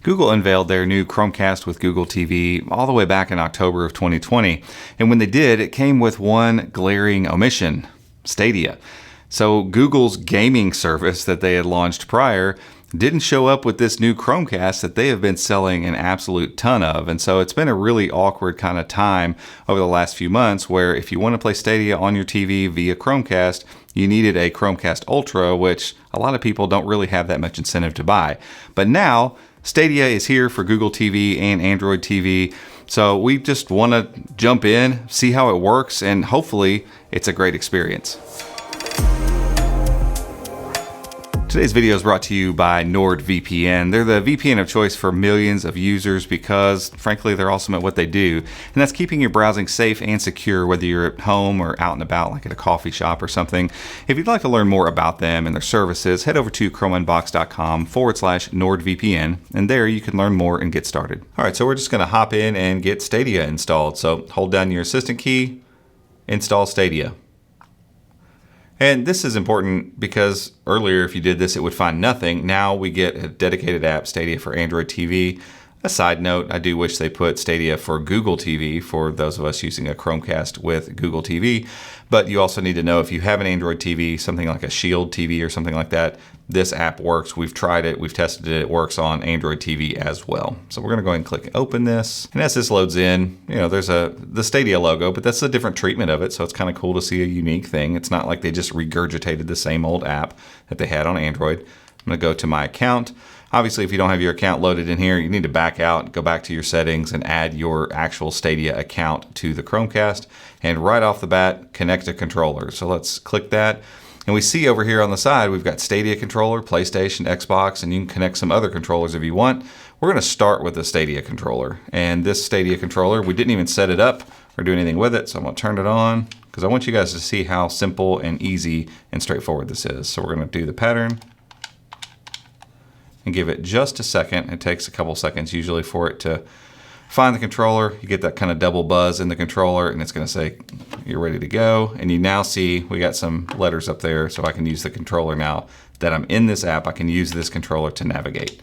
Google unveiled their new Chromecast with Google TV all the way back in October of 2020. And when they did, it came with one glaring omission: Stadia. So Google's gaming service that they had launched prior didn't show up with this new Chromecast that they have been selling an absolute ton of. And so it's been a really awkward kind of time over the last few months where if you want to play Stadia on your TV via Chromecast, you needed a Chromecast Ultra, which a lot of people don't really have that much incentive to buy. But now Stadia is here for Google TV and Android TV. So we just want to jump in, see how it works, and hopefully it's a great experience. Today's video is brought to you by Nordvpn. They're the VPN of choice for millions of users because, frankly, they're awesome at what they do. And that's keeping your browsing safe and secure, whether you're at home or out and about, like at a coffee shop or something. If you'd like to learn more about them and their services, head over to chromeunbox.com/NordVPN, and there you can learn more and get started. All right, so we're just going to hop in and get Stadia installed. So hold down your assistant key, install Stadia. And this is important because earlier, if you did this, it would find nothing. Now we get a dedicated app, Stadia for Android TV. A side note, I do wish they put Stadia for Google TV for those of us using a Chromecast with Google TV. But you also need to know if you have an Android TV, something like a Shield TV or something like that, this app works. We've tried it, we've tested it, it works on Android TV as well. So we're gonna go ahead and click open this. And as this loads in, there's the Stadia logo, but that's a different treatment of it. So it's kind of cool to see a unique thing. It's not like they just regurgitated the same old app that they had on Android. I'm gonna go to my account. Obviously, if you don't have your account loaded in here, you need to back out, go back to your settings and add your actual Stadia account to the Chromecast. And right off the bat, connect a controller. So let's click that. And we see over here on the side, we've got Stadia Controller, PlayStation, Xbox, and you can connect some other controllers if you want. We're gonna start with the Stadia Controller. And this Stadia Controller, we didn't even set it up or do anything with it. So I'm gonna turn it on because I want you guys to see how simple and easy and straightforward this is. So we're gonna do the pattern and give it just a second. It takes a couple seconds usually for it to find the controller. You get that kind of double buzz in the controller and it's gonna say, you're ready to go. And you now see we got some letters up there so I can use the controller now that I'm in this app. I can use this controller to navigate.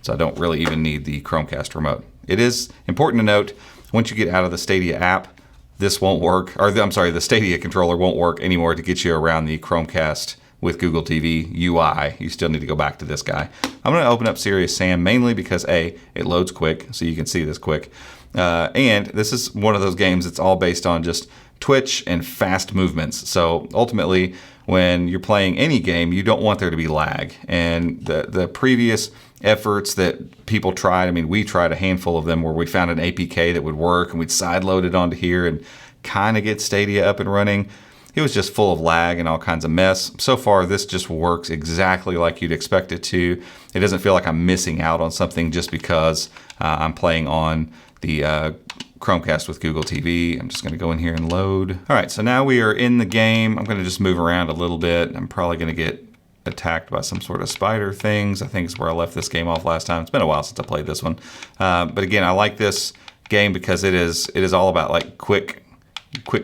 So I don't really even need the Chromecast remote. It is important to note, once you get out of the Stadia app, this won't work, the Stadia controller won't work anymore to get you around the Chromecast with Google TV UI. You still need to go back to this guy. I'm gonna open up Serious Sam mainly because A, it loads quick, so you can see this quick. And this is one of those games that's all based on just twitch and fast movements. So ultimately, when you're playing any game, you don't want there to be lag. And the previous efforts that people tried, we tried a handful of them where we found an APK that would work and we'd sideload it onto here and kind of get Stadia up and running. It was just full of lag and all kinds of mess. So far, this just works exactly like you'd expect it to. It doesn't feel like I'm missing out on something just because I'm playing on the Chromecast with Google TV. I'm just gonna go in here and load. All right, so now we are in the game. I'm gonna just move around a little bit. I'm probably gonna get attacked by some sort of spider things. I think it's where I left this game off last time. It's been a while since I played this one. But again, I like this game because it is all about like quick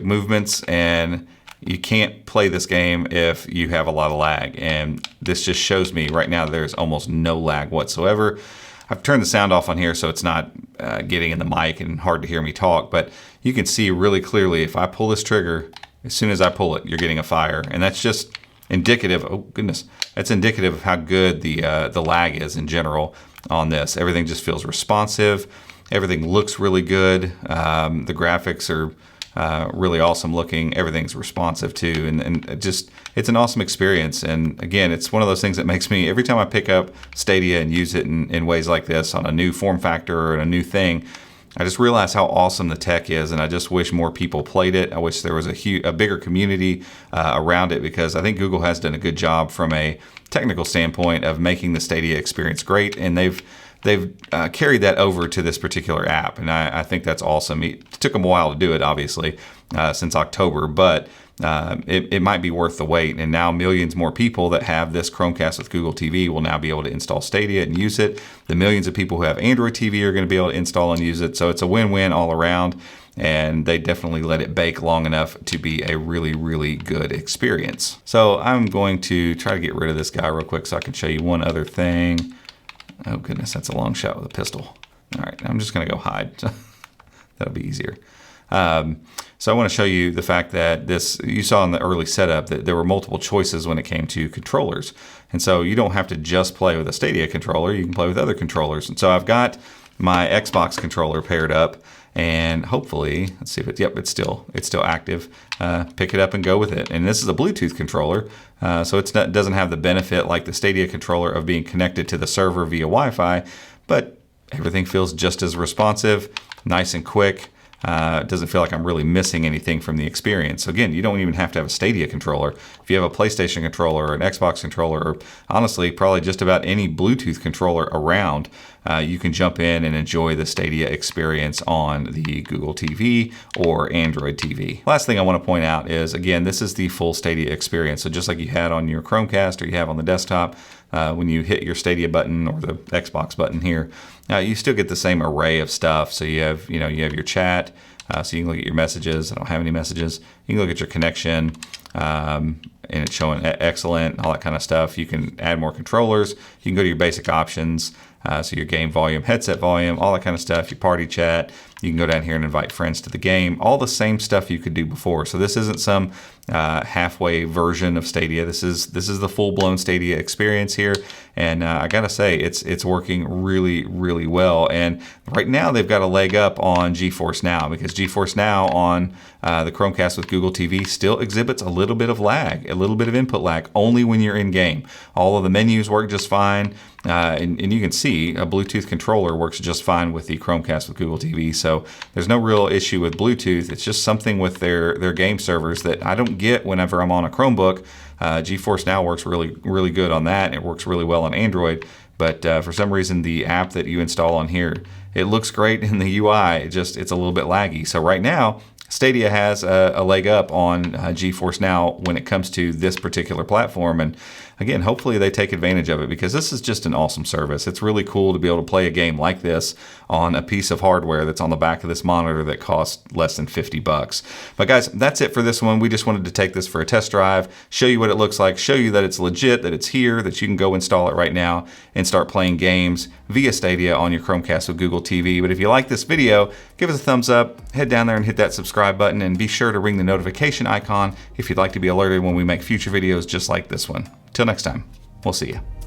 movements, and you can't play this game if you have a lot of lag. And this just shows me right now there's almost no lag whatsoever. I've turned the sound off on here so it's not getting in the mic and hard to hear me talk, but you can see really clearly if I pull this trigger, as soon as I pull it, you're getting a fire. And that's just indicative, oh goodness, that's indicative of how good the lag is in general on this. Everything just feels responsive. Everything looks really good. The graphics are really awesome looking. Everything's responsive too, and it's an awesome experience. And again, it's one of those things that makes me, every time I pick up Stadia and use it in ways like this on a new form factor or a new thing, I just realize how awesome the tech is, and I just wish more people played it. I wish there was a bigger community around it, because I think Google has done a good job from a technical standpoint of making the Stadia experience great, and they've carried that over to this particular app, and I think that's awesome. It took them a while to do it, obviously, since October, but it might be worth the wait. And now millions more people that have this Chromecast with Google TV will now be able to install Stadia and use it. The millions of people who have Android TV are going to be able to install and use it. So it's a win-win all around, and they definitely let it bake long enough to be a really, really good experience. So I'm going to try to get rid of this guy real quick so I can show you one other thing. Oh goodness, that's a long shot with a pistol. All right, I'm just gonna go hide. That'll be easier. So I want to show you the fact that you saw in the early setup that there were multiple choices when it came to controllers. And so you don't have to just play with a Stadia controller, you can play with other controllers. And so I've got my Xbox controller paired up, and hopefully, let's see if it's still active. Pick it up and go with it. And this is a Bluetooth controller, so it doesn't have the benefit like the Stadia controller of being connected to the server via Wi-Fi, but everything feels just as responsive, nice and quick. It doesn't feel like I'm really missing anything from the experience. So again, you don't even have to have a Stadia controller. If you have a PlayStation controller or an Xbox controller, or honestly, probably just about any Bluetooth controller around, you can jump in and enjoy the Stadia experience on the Google TV or Android TV. Last thing I want to point out is, again, this is the full Stadia experience. So just like you had on your Chromecast or you have on the desktop, when you hit your Stadia button or the Xbox button here, you still get the same array of stuff. So you have your chat, so you can look at your messages. I don't have any messages. You can look at your connection, and it's showing excellent, all that kind of stuff. You can add more controllers. You can go to your basic options, so your game volume, headset volume, all that kind of stuff. Your party chat. You can go down here and invite friends to the game. All the same stuff you could do before. So this isn't some halfway version of Stadia. This is the full-blown Stadia experience here, and I gotta say it's working really, really well. And right now they've got a leg up on GeForce Now, because GeForce Now on the Chromecast with Google TV still exhibits a little bit of lag, a little bit of input lag, only when you're in game. All of the menus work just fine, and you can see a Bluetooth controller works just fine with the Chromecast with Google TV. So there's no real issue with Bluetooth. It's just something with their game servers that I don't get whenever I'm on a Chromebook. GeForce Now works really, really good on that. It works really well on Android, but for some reason the app that you install on here, it looks great in the UI. It's a little bit laggy. So right now, Stadia has a leg up on GeForce Now when it comes to this particular platform. And again, hopefully they take advantage of it, because this is just an awesome service. It's really cool to be able to play a game like this on a piece of hardware that's on the back of this monitor that costs less than $50. But guys, that's it for this one. We just wanted to take this for a test drive, show you what it looks like, show you that it's legit, that it's here, that you can go install it right now and start playing games via Stadia on your Chromecast with Google TV. But if you like this video, give us a thumbs up, head down there and hit that subscribe button, and be sure to ring the notification icon if you'd like to be alerted when we make future videos just like this one. Till next time, we'll see you.